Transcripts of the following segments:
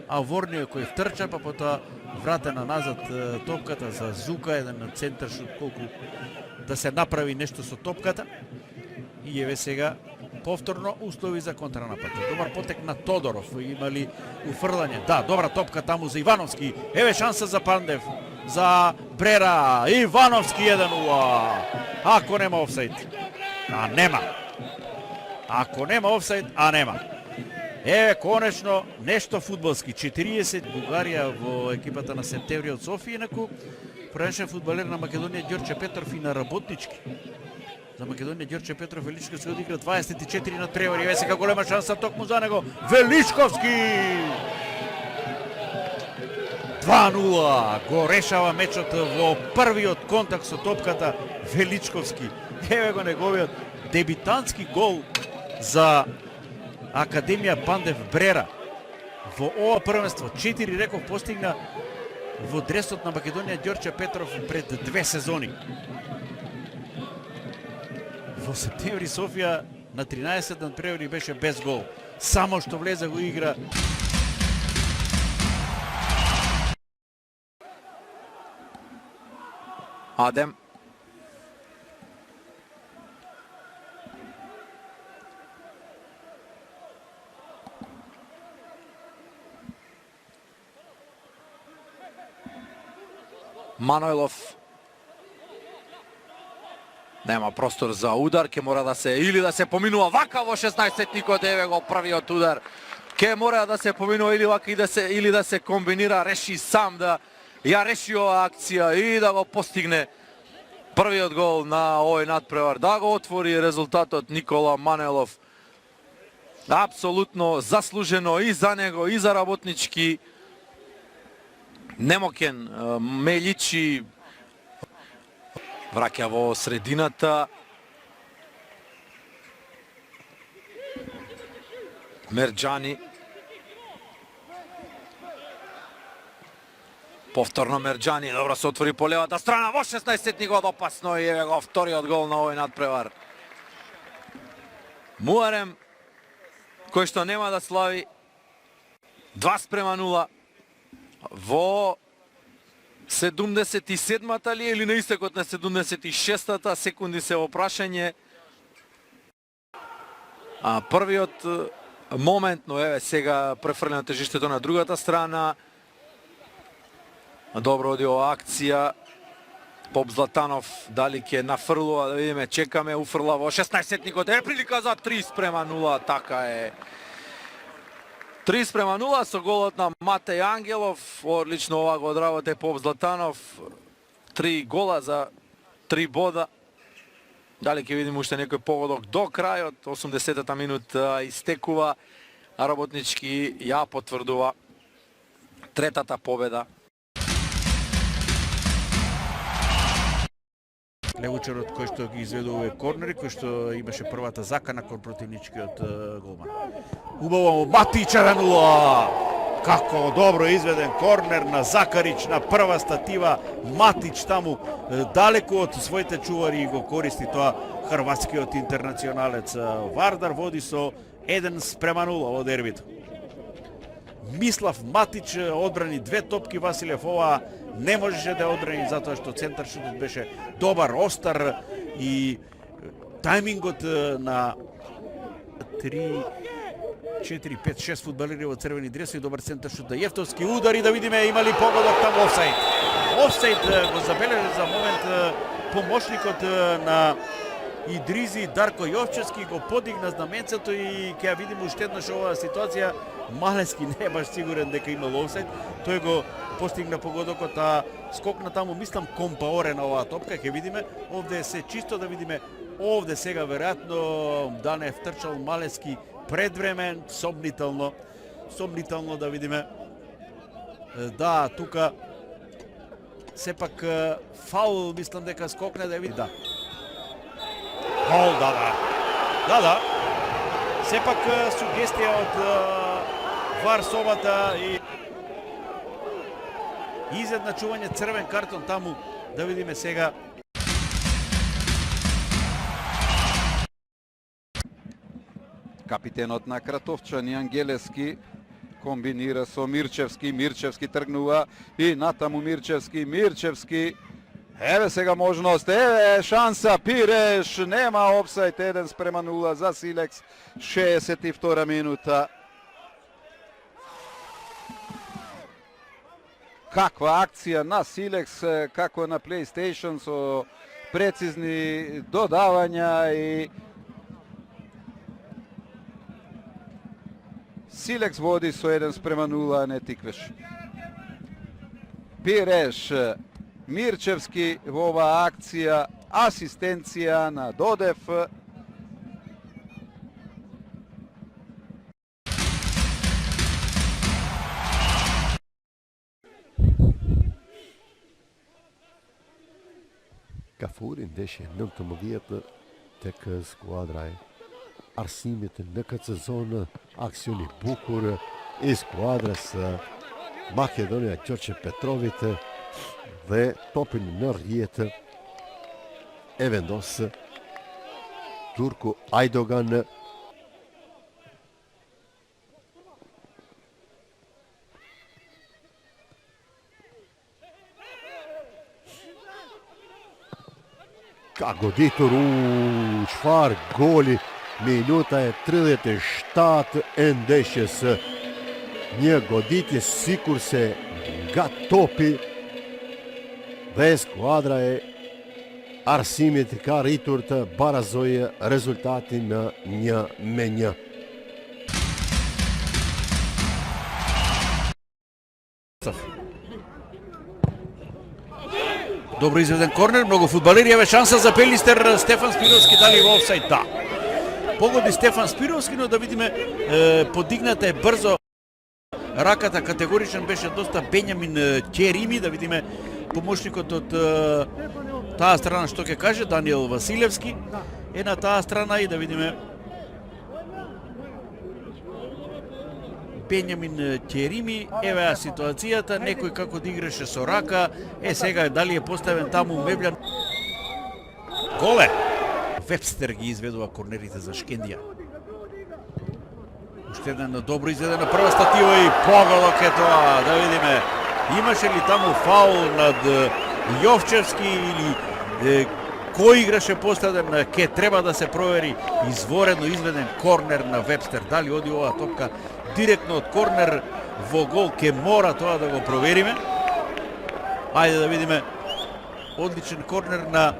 а Ворнио кој втрча, па потоа вратена назад топката за Зука, еден центар шут, колку да се направи нешто со топката. И еве сега повторно услови за контранапад. Добар потек на Тодоров, имали уфрлање. Да, добра топка таму за Ивановски. Еве шанса за Пандев, за Брера. Ивановски 1-0. Ако нема офсайд. А нема. Ако нема офсайд, а нема. Еве конечно нешто фудбалски. 40 Бугарија во екипата на Септември од Софија, инаку првенствен фудбалер на Македонија Ѓорче Петров и на Работнички. За Македонија Ѓорче Петров Величковски се одигра 24 на превар. Еве сега голема шанса токму за него. Величковски! 2-0. Го решава мечот во првиот контакт со топката Величковски. Еве го неговиот дебитантски гол за Академија Пандев Брера во ова првенство. 4 реков постигна во дресот на Македонија Ѓорче Петров пред 2 сезони. Во Септември Софија на 13 надпревари беше без гол. Само што влезе го игра. Адем. Манойлов. Нема простор за удар, ке мора да се или да се поминува вака во 16-тникот, еве го првиот удар. Ке мора да се поминува или вака или да се комбинира, реши сам да ја реши оваа акција и да го постигне првиот гол на овој надпревар. Да го отвори резултатот Никола Манелов. Апсолутно заслужено и за него и за Работнички. Немокен Меличи враќа во средината. Мерџани. Повторно Мерџани, добро се отвори по левата страна во 16-тникот, опасно и еве го вториот гол на овој надпревар. Муарем, кој што нема да слави 2:0 во 77-та ли или на истекот на 76-та, секунди се во прашање. Првиот моментно, еве сега префрлено тежиштето на другата страна. Добро оди ова акција. Поп Златанов дали ќе нафрлува, да видиме, чекаме, уфрла во 16-тникот. Е прилика за 3:0, така е. 3:0 со голот на Матеј Ангелов. Одлично ова го одработе Поп Златанов. 3 гола за 3 бода. Дали ќе видиме уште некој погодок до крајот. 80-та минута истекува. Работнички ја потврдува третата победа. Левучарот кој што ги изведе овие корнери, кој што имаше првата закана кон противничкиот голман. Убаво Матич 1-0. Како добро изведен корнер на Закарич на прва статива. Матич таму далеку од своите чувари го користи тоа хрватскиот интернационалец. Вардар води со 1:0 во дербито. Мислав Матич одбрани 2 топки, Василев ова не можеше да одбрани затоа што центаршутот беше добар, остар и тајмингот на 3, 4, 5, 6 фудбалери во црвени дресови, добар центаршут да Јефтовски удар и да видиме има ли погодок таму офсайд. Офсайд го забележа за момент помошникот на Идризи Дарко Јовчевски, го подигна знаменцето и ќе ја видиме уште еднаш оваа ситуација. Малески не е баш сигурен дека има офсайд. Тој го постигна погодокот, а скокна таму, мислам, Компаоре на оваа топка. Ќе видиме, овде се чисто да видиме. Овде сега веројатно да не втрчал Малески предвремен, сомнително да видиме. Да, тука сепак фаул, мислам дека скокне да види. Да. Гол, да. Сепак сугестија од ВАР собата и изедначување, црвен картон таму, да видиме сега. Капитенот на Кратовчани Ангелески комбинира со Мирчевски, Мирчевски тргнува и натаму Мирчевски. Еве сега можност, еве шанса, Пиреш, нема офсайд, 1:0 за Силекс, 62 минута. Каква акција на Силекс, како на PlayStation, со прецизни додавања и Силекс води со 1:0, а не Тиквеш. Пиреш, Мирчевски во оваа акција, асистенција на Додев. Cafurin deixa não tomovia tek skuadra Arsimit në këtë sezon aksioni bukur i skuadrës Makedonia Gjorgje Petrovit dhe topin në rrjet e vendos Turku Aydogan. Ka goditur çfarë goli, minuta e 37 e ndeshjes. Një goditje sikurse nga topi dhe skuadra e Arsimit ka rritur të barazojë rezultatin në 1-1. Добро изведен корнер, многу фудбалери, еве шанса за Пелистер, Стефан Спировски дали во офсайд? Да. Погоди Стефан Спировски, но да видиме подигната е брзо раката, категоричен беше доста Бенјамин Ќерими, да видиме помошникот од таа страна што ќе каже, Даниел Василевски е на таа страна и да видиме Бенјамин Ќерими, еве ситуацијата, некој како да играше со рака, сега дали е поставен таму Меблјан. Голе! Вебстер ги изведува корнерите за Шкендија. Уште еден добро изведена прва статива и поголок е тоа, да видиме. Имаше ли таму фаул над Јовчевски или кој играше поставен, ке треба да се провери. Изворено изведен корнер на Вебстер. Дали оди оваа топка директно од корнер во гол, ке мора тоа да го провериме. Ајде да видиме. Одличен корнер на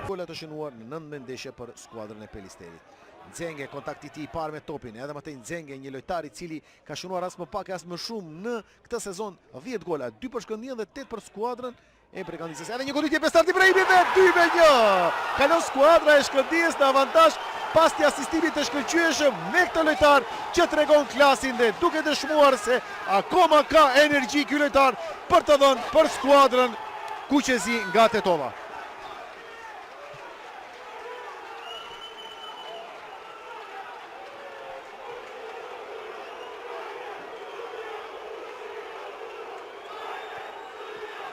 Gola të shënuar në 9 ndeshje për skuadrën e Pelisterit. Nxenge kontakti i tij i parë me topin, edhe më tej Nxenge, një lojtar i cili ka shënuar as më pak as më shumë në këtë sezon 10 gola, 2 për Shkëndijën dhe 8 për skuadrën e Prekandises. Edhe një goditje me start Ibrahimi dhe 2-1. Kalon skuadra e Shkëndijës në avantazh pas të asistimit të shkëlqyeshëm me këtë lojtar që tregon klasin dhe duke dëshmuar se akoma ka energji ky lojtar për të dhënë për skuadrën Kuqezi nga Tetova.